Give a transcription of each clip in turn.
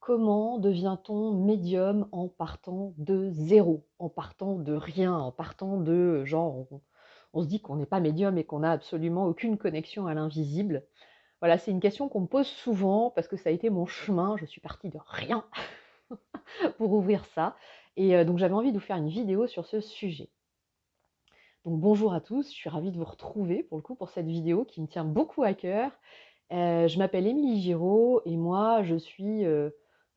Comment devient-on médium en partant de zéro, en partant de rien, en partant de genre on se dit qu'on n'est pas médium et qu'on n'a absolument aucune connexion à l'invisible? Voilà, c'est une question qu'on me pose souvent parce que ça a été mon chemin. Je suis partie de rien pour ouvrir ça et donc j'avais envie de vous faire une vidéo sur ce sujet. Donc bonjour à tous, je suis ravie de vous retrouver pour le coup pour cette vidéo qui me tient beaucoup à cœur. Je m'appelle Émilie Giraud et moi je suis,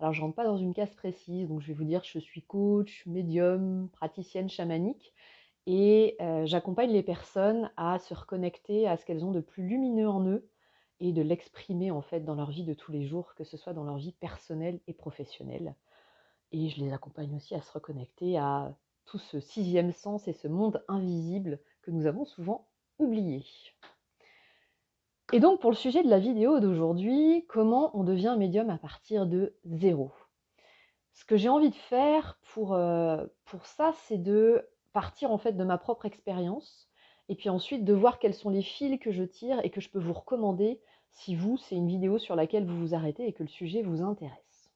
alors je rentre pas dans une case précise, donc je vais vous dire je suis coach, médium, praticienne chamanique et j'accompagne les personnes à se reconnecter à ce qu'elles ont de plus lumineux en eux et de l'exprimer en fait dans leur vie de tous les jours, que ce soit dans leur vie personnelle et professionnelle. Et je les accompagne aussi à se reconnecter à tout ce sixième sens et ce monde invisible que nous avons souvent oublié. Et donc pour le sujet de la vidéo d'aujourd'hui, comment on devient médium à partir de zéro? Ce que j'ai envie de faire pour ça, c'est de partir en fait de ma propre expérience et puis ensuite de voir quels sont les fils que je tire et que je peux vous recommander si vous, c'est une vidéo sur laquelle vous vous arrêtez et que le sujet vous intéresse.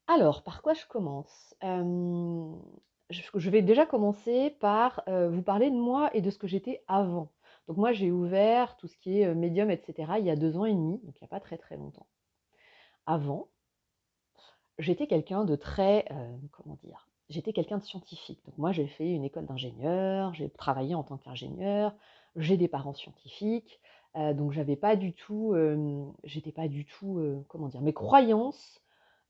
Alors, par quoi je commence? Je vais déjà commencer par, vous parler de moi et de ce que j'étais avant. Donc moi, j'ai ouvert tout ce qui est, médium et cetera, il y a 2 ans et demi, donc il y a pas très, très longtemps. Avant, j'étais quelqu'un de très, comment dire? J'étais quelqu'un de scientifique. Donc moi, j'ai fait une école d'ingénieur, j'ai travaillé en tant qu'ingénieur, j'ai des parents scientifiques, donc j'étais pas du tout, comment dire? Mes croyances,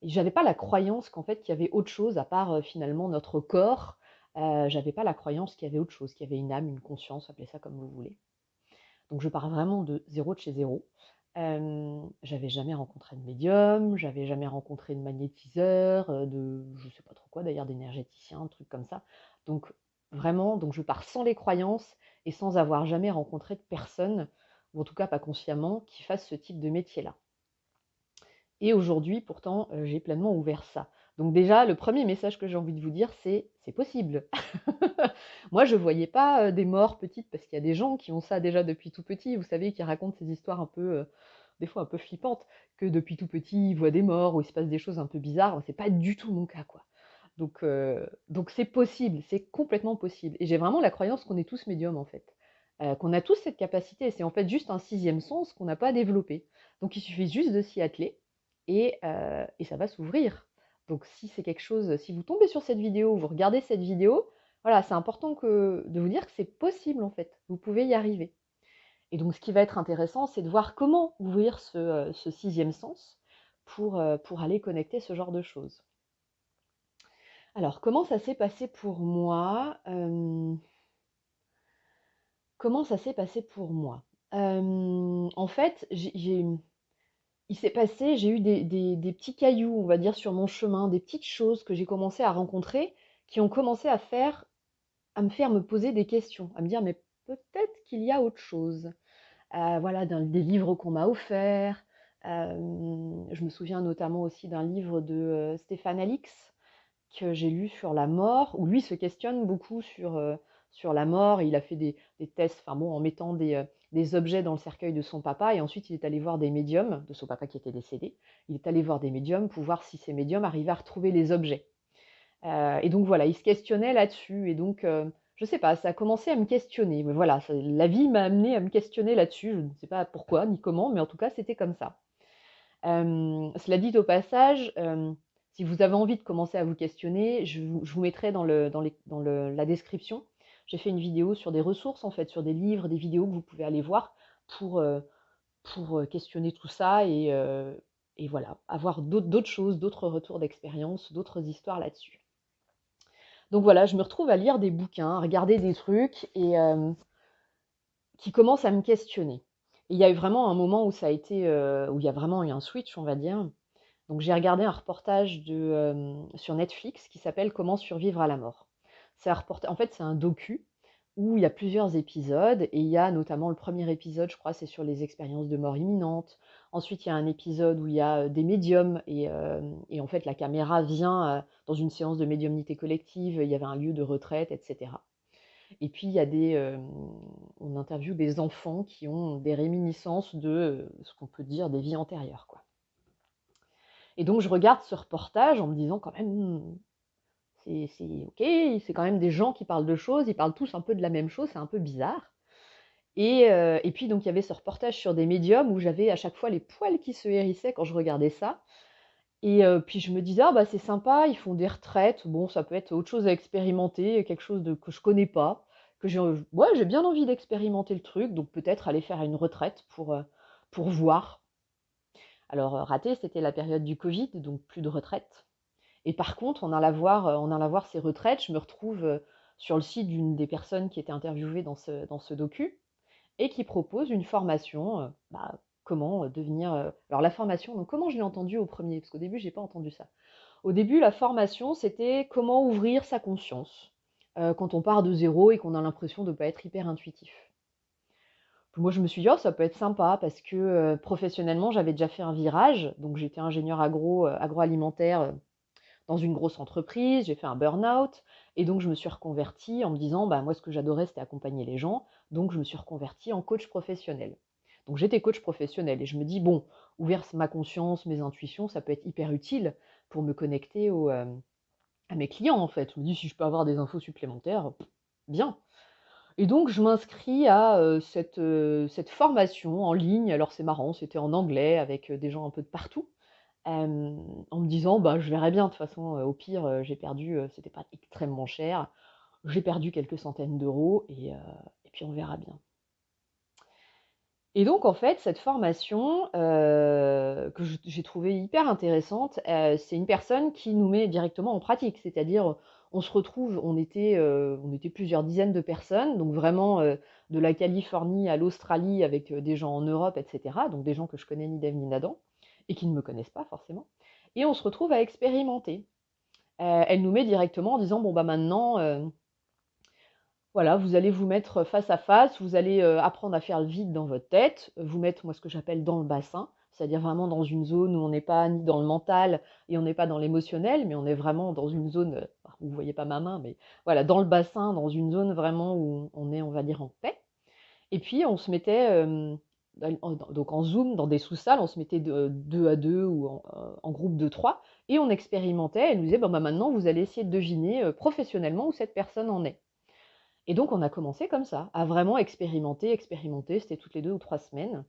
j'avais pas la croyance qu'en fait, qu'il y avait autre chose à part, finalement notre corps. J'avais pas la croyance qu'il y avait autre chose, qu'il y avait une âme, une conscience, appelez ça comme vous voulez. Donc je pars vraiment de zéro de chez zéro. J'avais jamais rencontré de médium, j'avais jamais rencontré de magnétiseur, de je sais pas trop quoi d'ailleurs, d'énergéticien, un truc comme ça. Donc vraiment, donc je pars sans les croyances et sans avoir jamais rencontré de personne, ou en tout cas pas consciemment, qui fasse ce type de métier-là. Et aujourd'hui, pourtant, j'ai pleinement ouvert ça. Donc déjà, le premier message que j'ai envie de vous dire, c'est possible. Moi, je voyais pas, des morts petites parce qu'il y a des gens qui ont ça déjà depuis tout petit, vous savez, qui racontent ces histoires un peu, des fois un peu flippantes, que depuis tout petit, ils voient des morts ou il se passe des choses un peu bizarres. Moi, c'est pas du tout mon cas, quoi. Donc c'est possible, c'est complètement possible et j'ai vraiment la croyance qu'on est tous médiums, en fait. Qu'on a tous cette capacité. C'est en fait juste un sixième sens qu'on n'a pas développé. Donc il suffit juste de s'y atteler et ça va s'ouvrir. Donc si c'est quelque chose, si vous tombez sur cette vidéo, vous regardez cette vidéo, voilà, c'est important de vous dire que c'est possible en fait. Vous pouvez y arriver. Et donc ce qui va être intéressant, c'est de voir comment ouvrir ce sixième sens pour aller connecter ce genre de choses. Alors comment ça s'est passé pour moi? Comment ça s'est passé pour moi? En fait, il s'est passé, j'ai eu des petits cailloux, on va dire, sur mon chemin, des petites choses que j'ai commencé à rencontrer, qui ont commencé à me faire me poser des questions, à me dire: «Mais peut-être qu'il y a autre chose». Voilà, des livres qu'on m'a offerts, je me souviens notamment aussi d'un livre de, Stéphane Alix, que j'ai lu sur la mort, où lui se questionne beaucoup sur la mort. Il a fait des tests, enfin bon, en mettant des objets dans le cercueil de son papa, et ensuite il est allé voir des médiums, de son papa qui était décédé. Il est allé voir des médiums pour voir si ces médiums arrivaient à retrouver les objets. Et donc voilà, il se questionnait là-dessus, et donc je sais pas, ça a commencé à me questionner. Mais voilà, la vie m'a amené à me questionner là-dessus. Je ne sais pas pourquoi ni comment, mais en tout cas c'était comme ça. Cela dit au passage, si vous avez envie de commencer à vous questionner, je vous mettrai dans la description. J'ai fait une vidéo sur des ressources, en fait, sur des livres, des vidéos que vous pouvez aller voir pour, questionner tout ça et voilà, avoir d'autres choses, d'autres retours d'expérience, d'autres histoires là-dessus. Donc voilà, je me retrouve à lire des bouquins, à regarder des trucs et qui commencent à me questionner. Et il y a eu vraiment un moment où ça a été, où il y a vraiment eu un switch, on va dire. Donc j'ai regardé un reportage sur Netflix qui s'appelle «Comment survivre à la mort». En fait, c'est un docu où il y a plusieurs épisodes et il y a notamment le premier épisode, je crois, c'est sur les expériences de mort imminente. Ensuite, il y a un épisode où il y a, des médiums et en fait, la caméra vient, dans une séance de médiumnité collective, il y avait un lieu de retraite et cetera. Et puis il y a on interviewe des enfants qui ont des réminiscences de, ce qu'on peut dire des vies antérieures, quoi. Et donc je regarde ce reportage en me disant quand même, c'est OK, c'est quand même des gens qui parlent de choses, ils parlent tous un peu de la même chose, c'est un peu bizarre. Et puis donc il y avait ce reportage sur des médiums où j'avais à chaque fois les poils qui se hérissaient quand je regardais ça. Et puis je me disais: «Ah bah, c'est sympa, ils font des retraites, bon ça peut être autre chose à expérimenter, quelque chose que je connais pas, que ouais, j'ai bien envie d'expérimenter le truc, donc peut-être aller faire une retraite pour voir». Alors, raté, c'était la période du covid, donc plus de retraite. Et par contre, en allant voir ces retraites, je me retrouve, sur le site d'une des personnes qui était interviewée dans ce docu et qui propose une formation, comment, devenir, alors la formation, donc comment je l'ai entendue au premier, parce qu'au début, j'ai pas entendu ça. Au début, la formation, c'était comment ouvrir sa conscience, quand on part de zéro et qu'on a l'impression de ne pas être hyper intuitif. Puis moi, je me suis dit: «Oh, ça peut être sympa» parce que, professionnellement, j'avais déjà fait un virage, donc j'étais ingénieure agroalimentaire, dans une grosse entreprise, j'ai fait un burn-out et donc je me suis reconvertie en me disant: «Bah, moi, ce que j'adorais, c'était accompagner les gens», donc je me suis reconvertie en coach professionnel. Donc j'étais coach professionnel et je me dis: «Bon, ouvrir ma conscience, mes intuitions, ça peut être hyper utile pour me connecter à mes clients, en fait». Je me dis: «Si je peux avoir des infos supplémentaires, bien». Et donc je m'inscris à, cette formation en ligne. Alors c'est marrant, c'était en anglais avec, des gens un peu de partout. En me disant: «Bah, je verrai bien, de toute façon, au pire, j'ai perdu, c'était pas extrêmement cher. J'ai perdu quelques centaines d'euros et puis on verra bien». Et donc en fait, cette formation, que j'ai trouvée hyper intéressante, c'est une personne qui nous met directement en pratique. C'est-à-dire, on se retrouve, on était plusieurs dizaines de personnes, donc vraiment, de la Californie à l'Australie avec, des gens en Europe et cetera, donc des gens que je connais ni d'Ève ni d'Adam et qui ne me connaissent pas forcément et on se retrouve à expérimenter. Elle nous met directement en disant: «Bon, bah, maintenant, voilà, vous allez vous mettre face à face, vous allez, apprendre à faire le vide dans votre tête, vous mettre, moi, ce que j'appelle dans le bassin, c'est-à-dire vraiment dans une zone où on n'est pas ni dans le mental et on n'est pas dans l'émotionnel, mais on est vraiment dans une zone, vous ne voyez pas ma main, mais voilà, dans le bassin, dans une zone vraiment où on est, on va dire, en paix. Et puis on se mettait, donc en Zoom, dans des sous-salles, on se mettait de 2 à 2 ou en groupe de 3 et on expérimentait. Elle nous disait: «Bon, bah, maintenant, vous allez essayer de deviner, professionnellement où cette personne en est». Et donc on a commencé comme ça, à vraiment expérimenter, expérimenter, c'était toutes les 2 ou 3 semaines.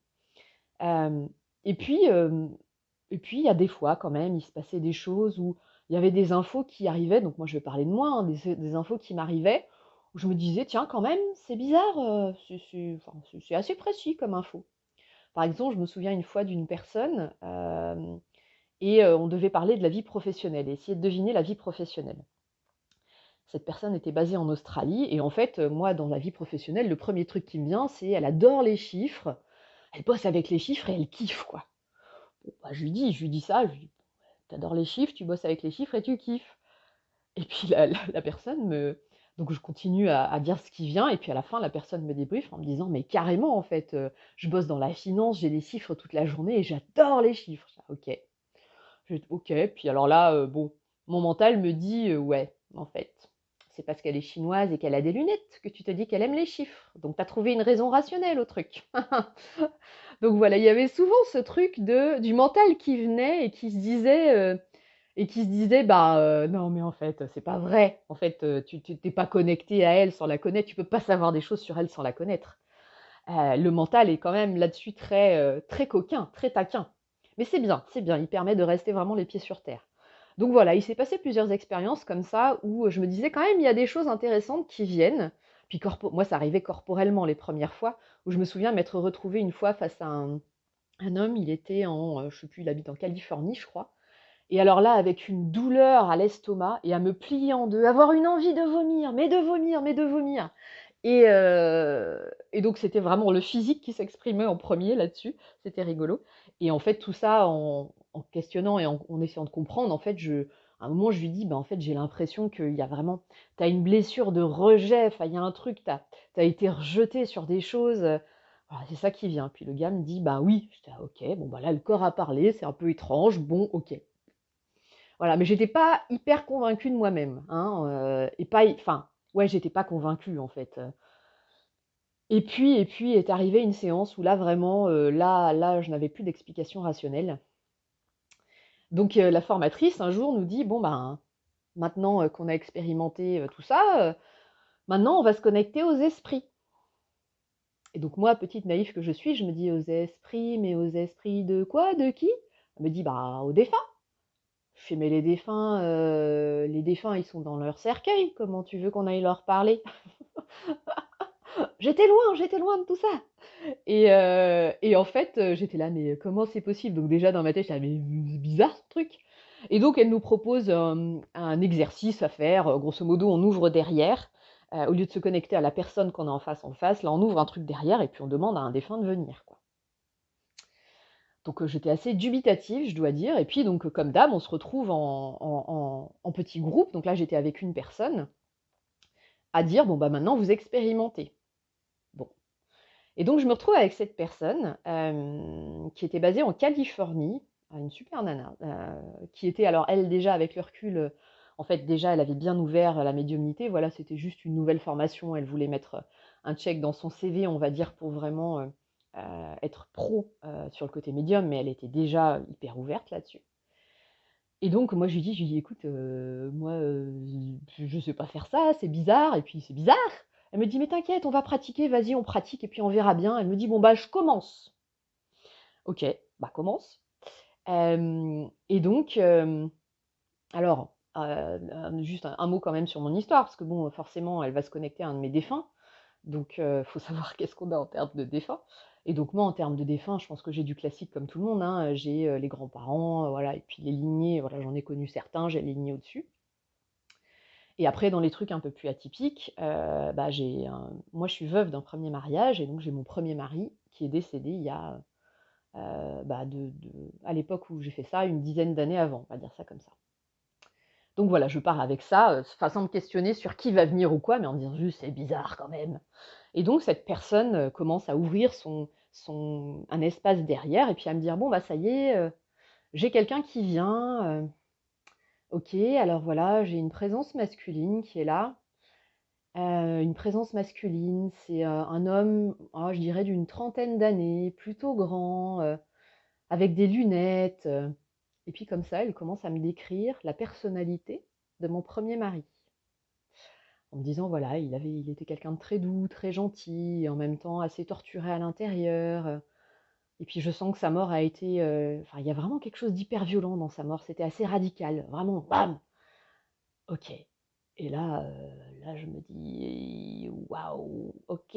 Hem et puis, il y a des fois quand même, il se passait des choses où il y avait des infos qui arrivaient, donc moi je vais parler de moi, hein, des infos qui m'arrivaient, où je me disais: «Tiens quand même, c'est bizarre, c'est assez précis comme info». Par exemple, je me souviens une fois d'une personne, on devait parler de la vie professionnelle et essayer de deviner la vie professionnelle. Cette personne était basée en Australie et en fait, moi, dans la vie professionnelle, le premier truc qui me vient, c'est elle adore les chiffres, elle bosse avec les chiffres et elle kiffe, quoi. Bon, bah, je lui dis ça, je lui dis: «Tu adores les chiffres, tu bosses avec les chiffres et tu kiffes». Et puis la personne me donc je continue à dire ce qui vient et puis à la fin, la personne me débriefe en me disant: «Mais carrément, en fait, je bosse dans la finance, j'ai des chiffres toute la journée et j'adore les chiffres». Je fais: «OK». OK, puis alors là, bon, mon mental me dit: «Ouais, en fait, c'est parce qu'elle est chinoise et qu'elle a des lunettes que tu te dis qu'elle aime les chiffres. Donc tu as trouvé une raison rationnelle au truc». Donc voilà, il y avait souvent ce truc du mental qui venait et qui se disait: «Bah, non mais en fait, c'est pas vrai. En fait, tu pas connecté à elle sans la connaître, tu peux pas savoir des choses sur elle sans la connaître». Le mental est quand même là-dessus très, très coquin, très taquin. Mais c'est bien, il permet de rester vraiment les pieds sur terre. Donc voilà, il s'est passé plusieurs expériences comme ça où, je me disais quand même il y a des choses intéressantes qui viennent. Puis moi ça arrivait corporellement les premières fois, où je me souviens m'être retrouvée une fois face à un homme, il était je sais plus, il habite en Californie je crois. Et alors là, avec une douleur à l'estomac et à me plier en deux, avoir une envie de vomir, mais de vomir, mais de vomir. Et donc c'était vraiment le physique qui s'exprimait en premier là-dessus, c'était rigolo. Et en fait, tout ça en questionnant et en essayant de comprendre, en fait, à un moment, je lui dis: «Bah, en fait, j'ai l'impression qu'il y a vraiment tu as une blessure de rejet, enfin, il y a un truc, tu as été rejeté sur des choses, voilà, c'est ça qui vient». Puis le gars me dit: «Bah oui». J'étais: «Ah OK, bon, bah, là, le corps a parlé, c'est un peu étrange, bon, OK». Voilà, mais j'étais pas hyper convaincue de moi-même, hein, et pas enfin, ouais, j'étais pas convaincue, en fait, et puis est arrivée une séance où là vraiment, là je n'avais plus d'explication rationnelle. Donc la formatrice, un jour, nous dit, bon, ben, maintenant qu'on a expérimenté tout ça, maintenant, on va se connecter aux esprits. Et donc moi, petite naïve que je suis, je me dis, aux esprits, mais aux esprits de quoi? De qui? Elle me dit, bah, aux défunts. Je fais, mais les défunts, ils sont dans leur cercueil. Comment tu veux qu'on aille leur parler? J'étais loin de tout ça. Et en fait, j'étais là, mais comment c'est possible? Donc déjà dans ma tête, j'étais là, mais c'est bizarre ce truc. Et donc elle nous propose un exercice à faire. Grosso modo, on ouvre derrière. Au lieu de se connecter à la personne qu'on a en face, là on ouvre un truc derrière et puis on demande à un défunt de venir, quoi. Donc j'étais assez dubitative, je dois dire. Et puis donc comme d'hab, on se retrouve en petit groupe. Donc là j'étais avec une personne à dire, bon bah maintenant vous expérimentez. Bon. Et donc je me retrouve avec cette personne qui était basée en Californie, une super nana, qui était, alors elle déjà avec le recul, en fait déjà elle avait bien ouvert la médiumnité, voilà, c'était juste une nouvelle formation, elle voulait mettre un check dans son CV, on va dire, pour vraiment être pro sur le côté médium, mais elle était déjà hyper ouverte là-dessus. Et donc moi je lui dis écoute, moi je sais pas faire ça, c'est bizarre, et puis c'est bizarre. Elle me dit mais t'inquiète, on va pratiquer, vas-y on pratique et puis on verra bien. Elle me dit bon bah je commence. Ok, bah commence. Et donc alors juste un mot quand même sur mon histoire parce que bon forcément elle va se connecter à un de mes défunts. Donc, faut savoir qu'est-ce qu'on a en termes de défunts. Et donc moi, en termes de défunts, je pense que j'ai du classique comme tout le monde, hein. J'ai les grands-parents, voilà, et puis les lignées, voilà, j'en ai connu certains, j'ai les lignées au-dessus. Et après, dans les trucs un peu plus atypiques, bah, moi, je suis veuve d'un premier mariage, et donc j'ai mon premier mari qui est décédé il y a, bah, à l'époque où j'ai fait ça, une dizaine d'années avant, on va dire ça comme ça. Donc voilà, je pars avec ça, sans me questionner sur qui va venir ou quoi, mais en me disant juste c'est bizarre quand même. Et donc cette personne commence à ouvrir un espace derrière et puis à me dire bon bah ça y est, j'ai quelqu'un qui vient. Ok, alors voilà, j'ai une présence masculine qui est là. Une présence masculine, c'est un homme, je dirais d'une trentaine d'années, plutôt grand, avec des lunettes. Et puis comme ça, elle commence à me décrire la personnalité de mon premier mari. En me disant, voilà, il était quelqu'un de très doux, très gentil, et en même temps assez torturé à l'intérieur. Et puis je sens que sa mort a été... Enfin, il y a vraiment quelque chose d'hyper violent dans sa mort. C'était assez radical. Vraiment, bam. Ok. Et là, je me dis, waouh, ok.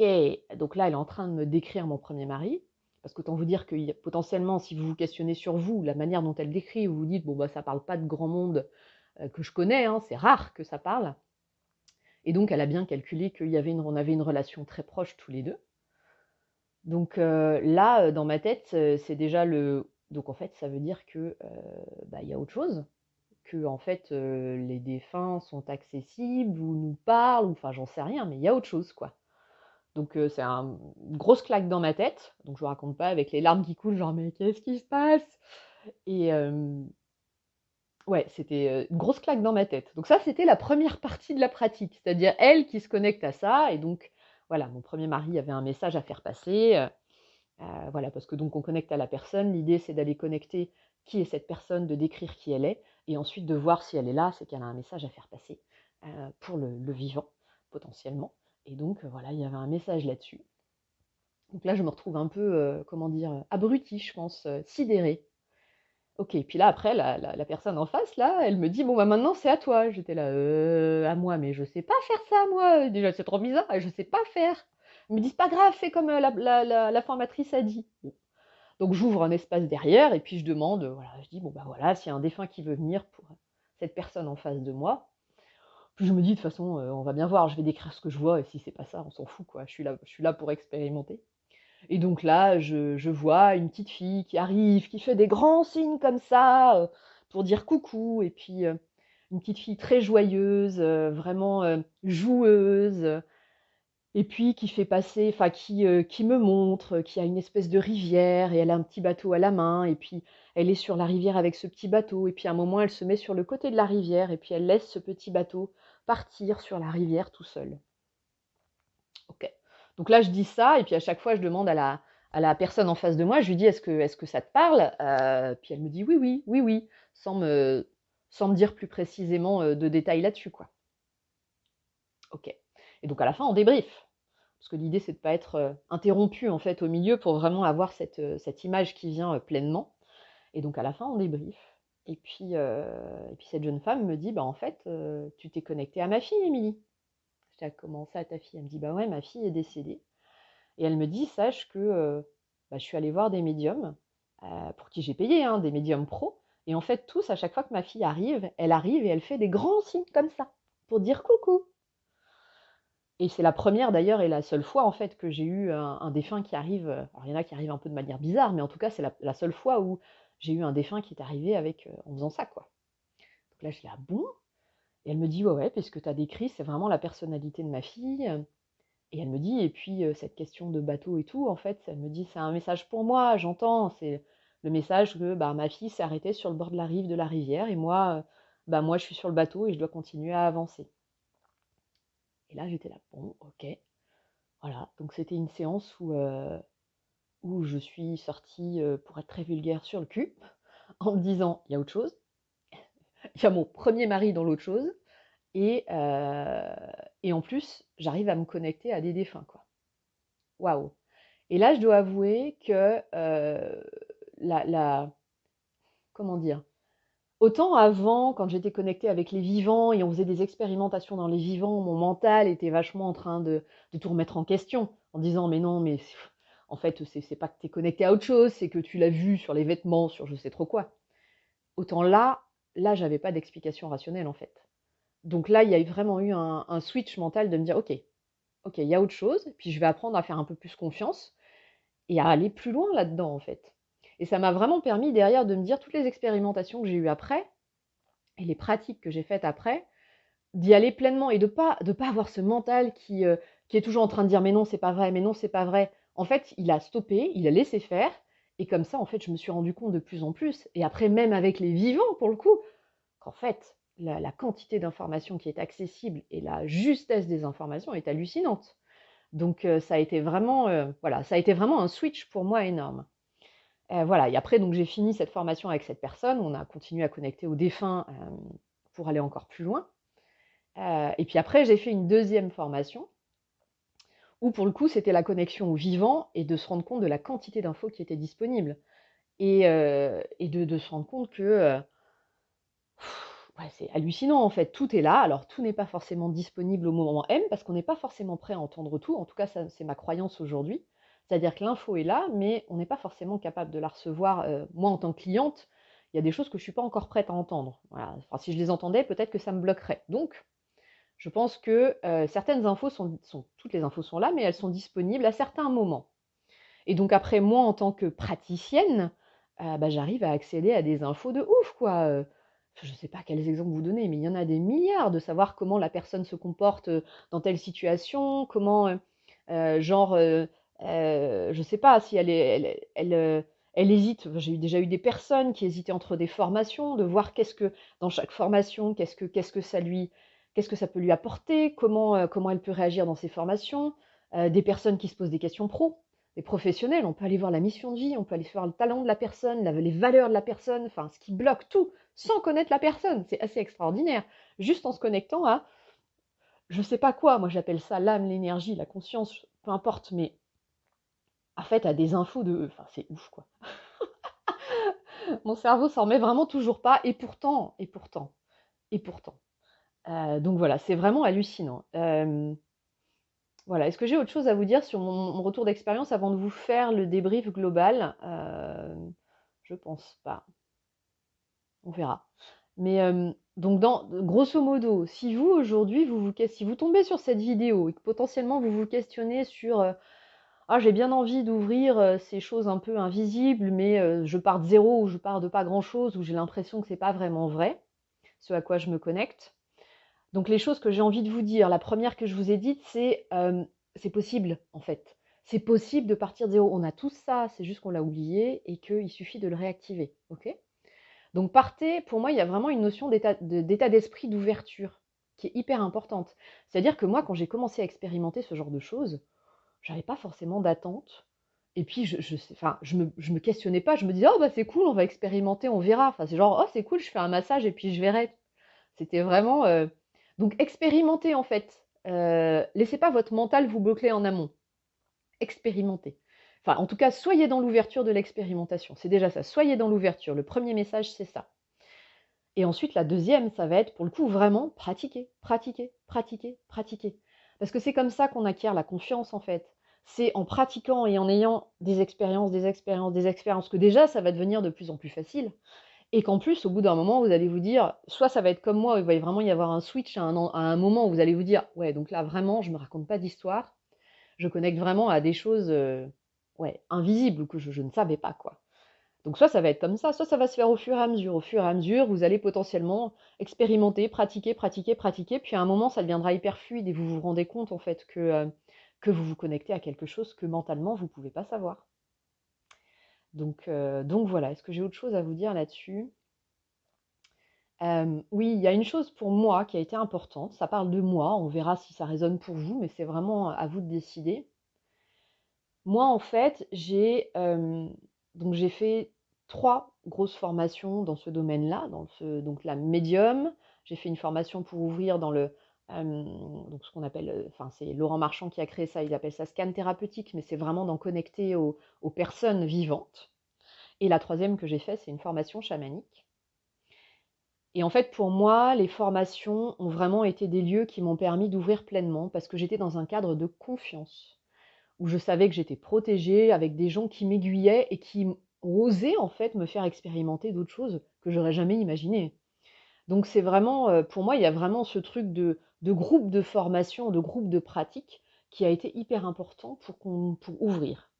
Donc là, elle est en train de me décrire mon premier mari. Parce qu'autant vous dire que potentiellement, si vous vous questionnez sur vous, la manière dont elle décrit, vous vous dites, bon, bah, ça parle pas de grand monde que je connais, hein, c'est rare que ça parle. Et donc, elle a bien calculé on avait une relation très proche tous les deux. Donc là, dans ma tête, c'est déjà le... Donc en fait, ça veut dire que bah, y a autre chose, que en fait, les défunts sont accessibles ou nous parlent, ou enfin j'en sais rien, mais il y a autre chose, quoi. Donc c'est une grosse claque dans ma tête, donc je vous raconte pas avec les larmes qui coulent, genre mais qu'est-ce qui se passe? Et ouais, c'était une grosse claque dans ma tête. Donc ça, c'était la première partie de la pratique, c'est-à-dire elle qui se connecte à ça. Et donc, voilà, mon premier mari avait un message à faire passer. Voilà, parce que donc on connecte à la personne. L'idée, c'est d'aller connecter qui est cette personne, de décrire qui elle est, et ensuite de voir si elle est là, c'est qu'elle a un message à faire passer pour le vivant, potentiellement. Et donc, voilà, il y avait un message là-dessus. Donc là, je me retrouve un peu, comment dire, abrutie, je pense, sidérée. Ok, puis là, après, la personne en face, là, elle me dit, bon, bah maintenant, c'est à toi. J'étais là, à moi, mais je sais pas faire ça, moi. Déjà, c'est trop bizarre, et je sais pas faire. Ils me disent, pas grave, fais comme la formatrice a dit. Bon. Donc, j'ouvre un espace derrière, et puis je demande, voilà, je dis, bon, bah voilà, s'il y a un défunt qui veut venir pour cette personne en face de moi. Puis je me dis, de toute façon, on va bien voir, je vais décrire ce que je vois, et si c'est pas ça, on s'en fout, quoi. Je suis là pour expérimenter. Et donc là, je vois une petite fille qui arrive, qui fait des grands signes comme ça, pour dire coucou, et puis une petite fille très joyeuse, vraiment joueuse, et puis qui fait passer, enfin qui me montre qu'il y a une espèce de rivière, et elle a un petit bateau à la main, et puis elle est sur la rivière avec ce petit bateau, et puis à un moment, elle se met sur le côté de la rivière, et puis elle laisse ce petit bateau partir sur la rivière tout seul. Ok. Donc là, je dis ça, et puis à chaque fois, je demande à à la personne en face de moi, je lui dis: «Est-ce que ça te parle?» Puis elle me dit: «Oui, oui, oui, oui», sans me dire plus précisément, de détails là-dessus, quoi. OK. Et donc à la fin, on débrief. Parce que l'idée, c'est de pas être, interrompu, en fait, au milieu pour vraiment avoir cette image qui vient, pleinement. Et donc à la fin, on débrief. Et puis cette jeune femme me dit: «Bah, en fait, tu t'es connectée à ma fille, Émilie». Je dis: «Ah, comment ça, ta fille?» Elle me dit: «Bah, ouais, ma fille est décédée». Et elle me dit: «Sache que, bah, je suis allée voir des médiums, pour qui j'ai payé, hein, des médiums pros, et en fait, tous, à chaque fois que ma fille arrive, elle arrive et elle fait des grands signes comme ça, pour dire coucou». Et c'est la première d'ailleurs et la seule fois, en fait, que j'ai eu un défunt qui arrive, alors il y en a qui arrivent un peu de manière bizarre, mais en tout cas, c'est la seule fois où j'ai eu un défunt qui est arrivé avec, en faisant ça, quoi. Donc là, je dis: «Ah bon?» Et elle me dit: «Ouais, ouais, puisque tu as décrit, c'est vraiment la personnalité de ma fille». Et elle me dit: «Et puis, cette question de bateau et tout, en fait», elle me dit: «C'est un message pour moi, j'entends. C'est le message que, bah, ma fille s'est arrêtée sur le bord de la rive de la rivière et moi, bah, moi, je suis sur le bateau et je dois continuer à avancer». Et là, j'étais là: «Bon, OK». Voilà, donc c'était une séance où je suis sortie, pour être très vulgaire, sur le cul, en me disant: «Il y a autre chose. Il y a mon premier mari dans l'autre chose et en plus, j'arrive à me connecter à des défunts, quoi». Waouh! Et là, je dois avouer que, la comment dire? Autant avant, quand j'étais connectée avec les vivants et on faisait des expérimentations dans les vivants, mon mental était vachement en train de tout remettre en question, en disant: «Mais non, mais en fait, c'est pas que tu es connectée à autre chose, c'est que tu l'as vu sur les vêtements, sur je sais trop quoi». Autant là, j'avais pas d'explication rationnelle, en fait. Donc là, il y a vraiment eu un switch mental de me dire: «OK, OK, il y a autre chose, puis je vais apprendre à faire un peu plus confiance et à aller plus loin là-dedans, en fait». Et ça m'a vraiment permis derrière de me dire toutes les expérimentations que j'ai eues après et les pratiques que j'ai faites après, d'y aller pleinement et de pas avoir ce mental qui est toujours en train de dire: «Mais non, c'est pas vrai, mais non, c'est pas vrai». En fait, il a stoppé, il a laissé faire et comme ça, en fait, je me suis rendu compte de plus en plus et après même avec les vivants pour le coup, qu'en fait, la quantité d'informations qui est accessible et la justesse des informations est hallucinante. Donc ça a été vraiment, voilà, ça a été vraiment un switch pour moi énorme. Voilà, et après donc j'ai fini cette formation avec cette personne, on a continué à connecter aux défunts, pour aller encore plus loin. Et puis après j'ai fait une deuxième formation où pour le coup c'était la connexion au vivant et de se rendre compte de la quantité d'infos qui étaient disponibles et de se rendre compte que, ouais, c'est hallucinant en fait, tout est là. Alors tout n'est pas forcément disponible au moment M parce qu'on n'est pas forcément prêt à entendre tout. En tout cas, ça c'est ma croyance aujourd'hui. C'est-à-dire que l'info est là, mais on n'est pas forcément capable de la recevoir. Moi en tant que cliente, il y a des choses que je suis pas encore prête à entendre. Voilà. Enfin, si je les entendais, peut-être que ça me bloquerait. Donc je pense que, certaines infos toutes les infos sont là, mais elles sont disponibles à certains moments. Et donc après, moi, en tant que praticienne, bah, j'arrive à accéder à des infos de ouf, quoi, je ne sais pas quels exemples vous donner, mais il y en a des milliards, de savoir comment la personne se comporte, dans telle situation, comment, genre, je ne sais pas si elle hésite. Enfin, j'ai déjà eu des personnes qui hésitaient entre des formations, de voir qu'est-ce que dans chaque formation, qu'est-ce que ça peut lui apporter, comment elle peut réagir dans ces formations. Des personnes qui se posent des questions pro. Les professionnels, on peut aller voir la mission de vie, on peut aller voir le talent de la personne, les valeurs de la personne, enfin ce qui bloque tout, sans connaître la personne. C'est assez extraordinaire. Juste en se connectant à, je sais pas quoi, moi j'appelle ça l'âme, l'énergie, la conscience, peu importe, mais en fait à des infos enfin c'est ouf quoi. Mon cerveau s'en remet vraiment toujours pas, et pourtant, et pourtant, et pourtant. Donc voilà, c'est vraiment hallucinant. Voilà, est-ce que j'ai autre chose à vous dire sur mon retour d'expérience avant de vous faire le débrief global? Je pense pas. On verra. Mais donc grosso modo, si vous aujourd'hui, si vous tombez sur cette vidéo et que potentiellement vous vous questionnez sur «Ah, j'ai bien envie d'ouvrir, ces choses un peu invisibles, mais je pars de zéro ou je pars de pas grand-chose, ou j'ai l'impression que c'est pas vraiment vrai, ce à quoi je me connecte». Donc les choses que j'ai envie de vous dire, la première que je vous ai dite, c'est possible en fait. C'est possible de partir de zéro. On a tous ça, c'est juste qu'on l'a oublié et qu'il suffit de le réactiver. OK? Donc partez, pour moi, il y a vraiment une notion d'état d'esprit d'ouverture qui est hyper importante. C'est-à-dire que moi, quand j'ai commencé à expérimenter ce genre de choses, j'avais pas forcément d'attente Et puis enfin, je me questionnais pas, je me disais: «Oh bah, c'est cool, on va expérimenter, on verra». Enfin, c'est genre: «Oh, c'est cool, je fais un massage et puis je verrai». C'était vraiment, donc expérimentez en fait, laissez pas votre mental vous boucler en amont. Expérimentez. Enfin, en tout cas, soyez dans l'ouverture de l'expérimentation. C'est déjà ça, soyez dans l'ouverture. Le premier message, c'est ça. Et ensuite, la deuxième, ça va être pour le coup vraiment pratiquer, pratiquer, pratiquer, pratiquer. Parce que c'est comme ça qu'on acquiert la confiance en fait. C'est en pratiquant et en ayant des expériences, des expériences, des expériences que déjà ça va devenir de plus en plus facile. Et qu'en plus, au bout d'un moment, vous allez vous dire, soit ça va être comme moi, il va vraiment y avoir un switch à un moment où vous allez vous dire, ouais, donc là vraiment, je me raconte pas d'histoire, je connecte vraiment à des choses, ouais, invisibles ou que je ne savais pas quoi. Donc soit ça va être comme ça, soit ça va se faire au fur et à mesure. Au fur et à mesure, vous allez potentiellement expérimenter, pratiquer, pratiquer, pratiquer, puis à un moment, ça deviendra hyper fluide et vous vous rendez compte en fait que vous vous connectez à quelque chose que mentalement, vous ne pouvez pas savoir. Donc voilà, est-ce que j'ai autre chose à vous dire là-dessus? Oui, il y a une chose pour moi qui a été importante, ça parle de moi, on verra si ça résonne pour vous, mais c'est vraiment à vous de décider. Moi, en fait, j'ai fait 3 grosses formations dans ce domaine-là, donc la médium. J'ai fait une formation pour ouvrir dans donc ce qu'on appelle, enfin, c'est Laurent Marchand qui a créé ça, il appelle ça scan thérapeutique, mais c'est vraiment d'en connecter aux personnes vivantes. Et la troisième que j'ai fait, c'est une formation chamanique. Et en fait, pour moi, les formations ont vraiment été des lieux qui m'ont permis d'ouvrir pleinement parce que j'étais dans un cadre de confiance où je savais que j'étais protégée, avec des gens qui m'aiguillaient et qui osaient en fait me faire expérimenter d'autres choses que j'aurais jamais imaginées. Donc c'est vraiment, pour moi, il y a vraiment ce truc de groupe de formation, de groupe de pratique qui a été hyper important pour ouvrir.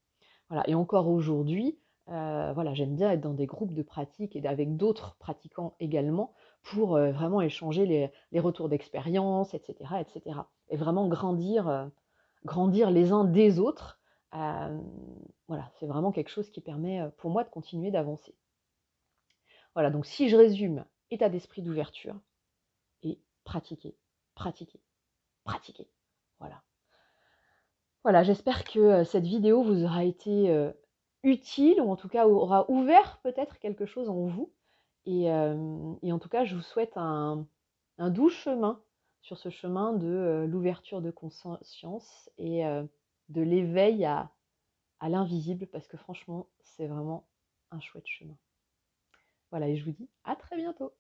Voilà, et encore aujourd'hui, voilà, j'aime bien être dans des groupes de pratique et avec d'autres pratiquants également pour, vraiment échanger les retours d'expérience et cetera et cetera. Et vraiment grandir les uns des autres. Voilà, c'est vraiment quelque chose qui permet, pour moi de continuer d'avancer. Voilà, donc si je résume, état d'esprit d'ouverture et pratiquer, pratiquer, pratiquer. Voilà. Voilà, j'espère que, cette vidéo vous aura été, utile ou en tout cas aura ouvert peut-être quelque chose en vous et en tout cas, je vous souhaite un doux chemin sur ce chemin de, l'ouverture de conscience et de l'éveil à l'invisible parce que franchement, c'est vraiment un chouette chemin. Voilà et je vous dis à très bientôt.